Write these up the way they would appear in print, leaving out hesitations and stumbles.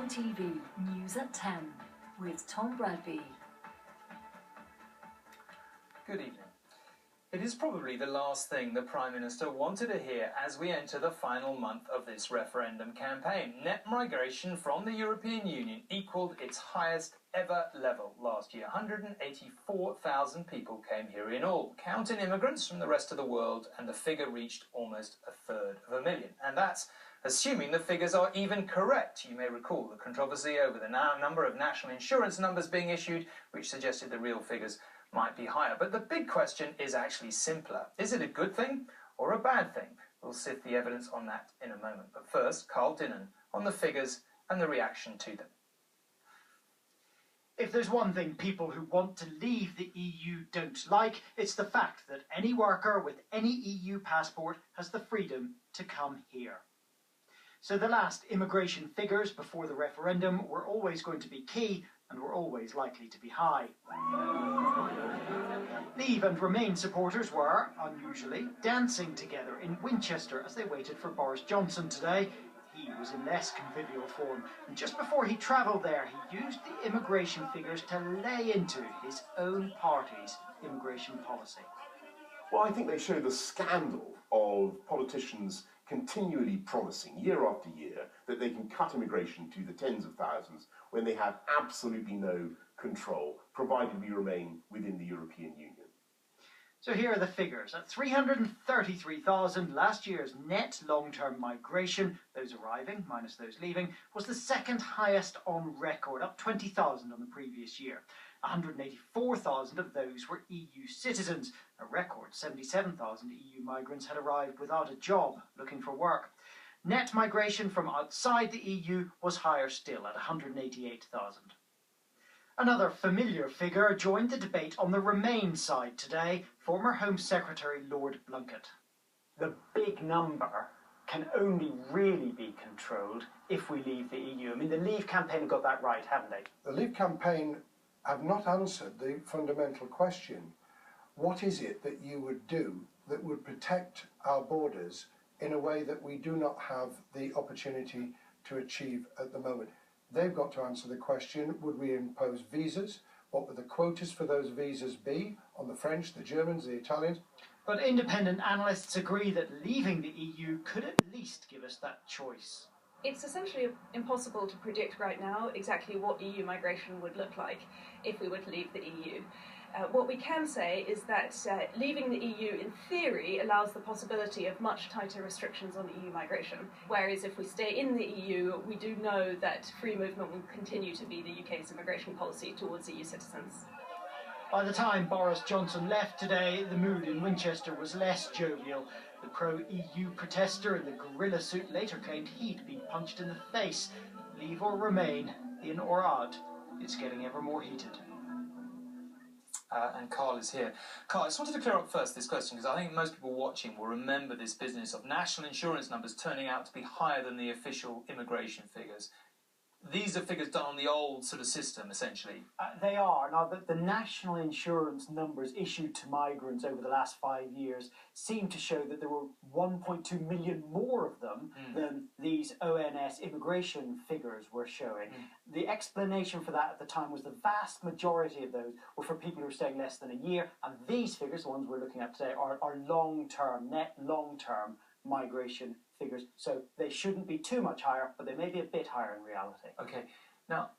TV News at 10 with Tom Bradby. Good evening. It is probably the last thing the Prime Minister wanted to hear as we enter the final month of this referendum campaign. Net migration from the European Union equalled its highest ever level last year. 184,000 people came here in all. Count in immigrants from the rest of the world, and the figure reached almost 1/3 And that's assuming the figures are even correct. You may recall the controversy over the number of national insurance numbers being issued, which suggested the real figures might be higher. But the big question is actually simpler. Is it a good thing or a bad thing? We'll sift the evidence on that in a moment. But first, Carl Dinnan on the figures and the reaction to them. If there's one thing people who want to leave the EU don't like, it's the fact that any worker with any EU passport has the freedom to come here. So the last immigration figures before the referendum were always going to be key and were always likely to be high. Leave and Remain supporters were, unusually, dancing together in Winchester as they waited for Boris Johnson today. He was in less convivial form, and just before he travelled there, he used the immigration figures to lay into his own party's immigration policy. Well, I think they show the scandal of politicians continually promising year after year that they can cut immigration to the tens of thousands when they have absolutely no control, provided we remain within the European Union. So here are the figures. At 333,000, last year's net long-term migration, those arriving minus those leaving, was the second highest on record, up 20,000 on the previous year. 184,000 of those were EU citizens. A record 77,000 EU migrants had arrived without a job, looking for work. Net migration from outside the EU was higher still, at 188,000. Another familiar figure joined the debate on the Remain side today, former Home Secretary Lord Blunkett. The big number can only really be controlled if we leave the EU. I mean, the Leave campaign have got that right, haven't they? The Leave campaign have not answered the fundamental question. What is it that you would do that would protect our borders in a way that we do not have the opportunity to achieve at the moment? They've got to answer the question, would we impose visas? What would the quotas for those visas be on the French, the Germans, the Italians? But independent analysts agree that leaving the EU could at least give us that choice. It's essentially impossible to predict right now exactly what EU migration would look like if we were to leave the EU. What we can say is that leaving the EU in theory allows the possibility of much tighter restrictions on EU migration, whereas if we stay in the EU, we do know that free movement will continue to be the UK's immigration policy towards EU citizens. By the time Boris Johnson left today, the mood in Winchester was less jovial. The pro-EU protester in the gorilla suit later claimed he'd been punched in the face. Leave or Remain, in or out, it's getting ever more heated. And Carl is here. Carl, I just wanted to clear up first this question, because I think most people watching will remember this business of national insurance numbers turning out to be higher than the official immigration figures. These are figures done on the old sort of system, essentially. They are. Now, the national insurance numbers issued to migrants over the last 5 years seem to show that there were 1.2 million more of them than these ONS immigration figures were showing. The explanation for that at the time was the vast majority of those were for people who were staying less than a year, and these figures, the ones we're looking at today, are long-term, net long-term migration figures, so they shouldn't be too much higher, but they may be a bit higher in reality. Okay, now,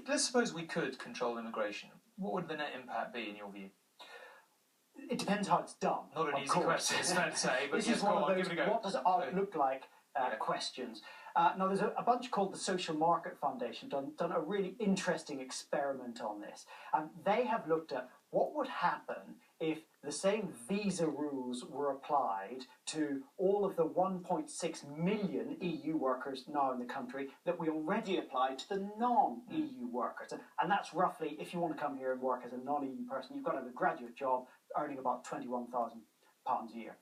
let's suppose we could control immigration. What would the net impact be in your view? It depends how it's done. Not an easy question, it's fair to say, but this yes, is one go of on, those, give it a go. what does it look like questions. Now, there's a bunch called the Social Market Foundation done a really interesting experiment on this, and they have looked at what would happen if the same visa rules were applied to all of the 1.6 million EU workers now in the country that we already applied to the non-EU workers. And that's roughly, if you want to come here and work as a non-EU person, you've got to have a graduate job earning about £21,000 a year.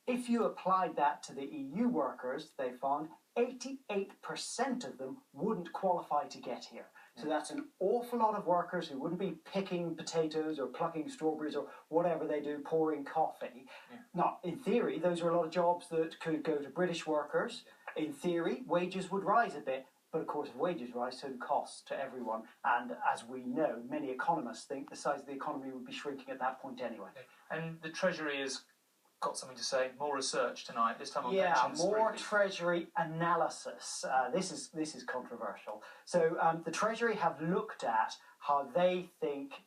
If you applied that to the EU workers, they found 88% of them wouldn't qualify to get here. So that's an awful lot of workers who wouldn't be picking potatoes or plucking strawberries or whatever they do, pouring coffee. Now, in theory, those are a lot of jobs that could go to British workers. In theory, wages would rise a bit. But of course, if wages rise, so do costs to everyone. And as we know, many economists think the size of the economy would be shrinking at that point anyway. And the Treasury has got something to say. More research tonight, this time on Yeah, pensions. more briefly. Treasury analysis. This is controversial. So the Treasury have looked at how they think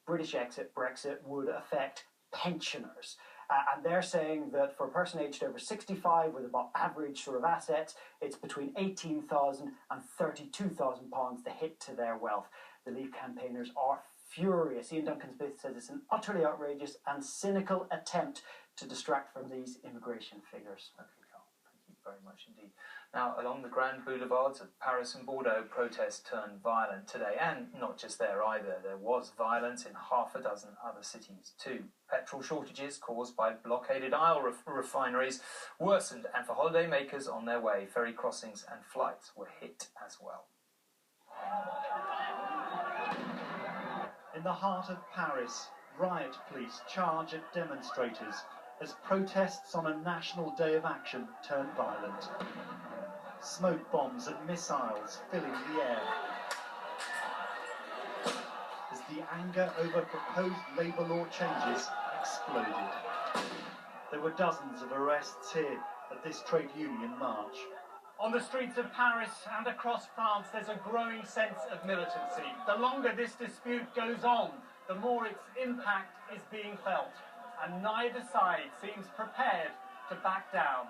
British Brexit would affect pensioners. And they're saying that for a person aged over 65 with about average sort of assets, it's between £18,000 and £32,000 the hit to their wealth. The Leave campaigners are furious. Ian Duncan-Smith says it's an utterly outrageous and cynical attempt to distract from these immigration figures. Okay, Carl, thank you very much indeed. Now, along the grand boulevards of Paris and Bordeaux, protests turned violent today, and not just there either. There was violence in half a dozen other cities too. Petrol shortages caused by blockaded oil refineries worsened, and for holidaymakers on their way, ferry crossings and flights were hit as well. In the heart of Paris, riot police charge at demonstrators as protests on a national day of action turn violent. Smoke bombs and missiles filling the air. As the anger over proposed labour law changes exploded. There were dozens of arrests here at this trade union march. On the streets of Paris and across France, there's a growing sense of militancy. The longer this dispute goes on, the more its impact is being felt, and neither side seems prepared to back down.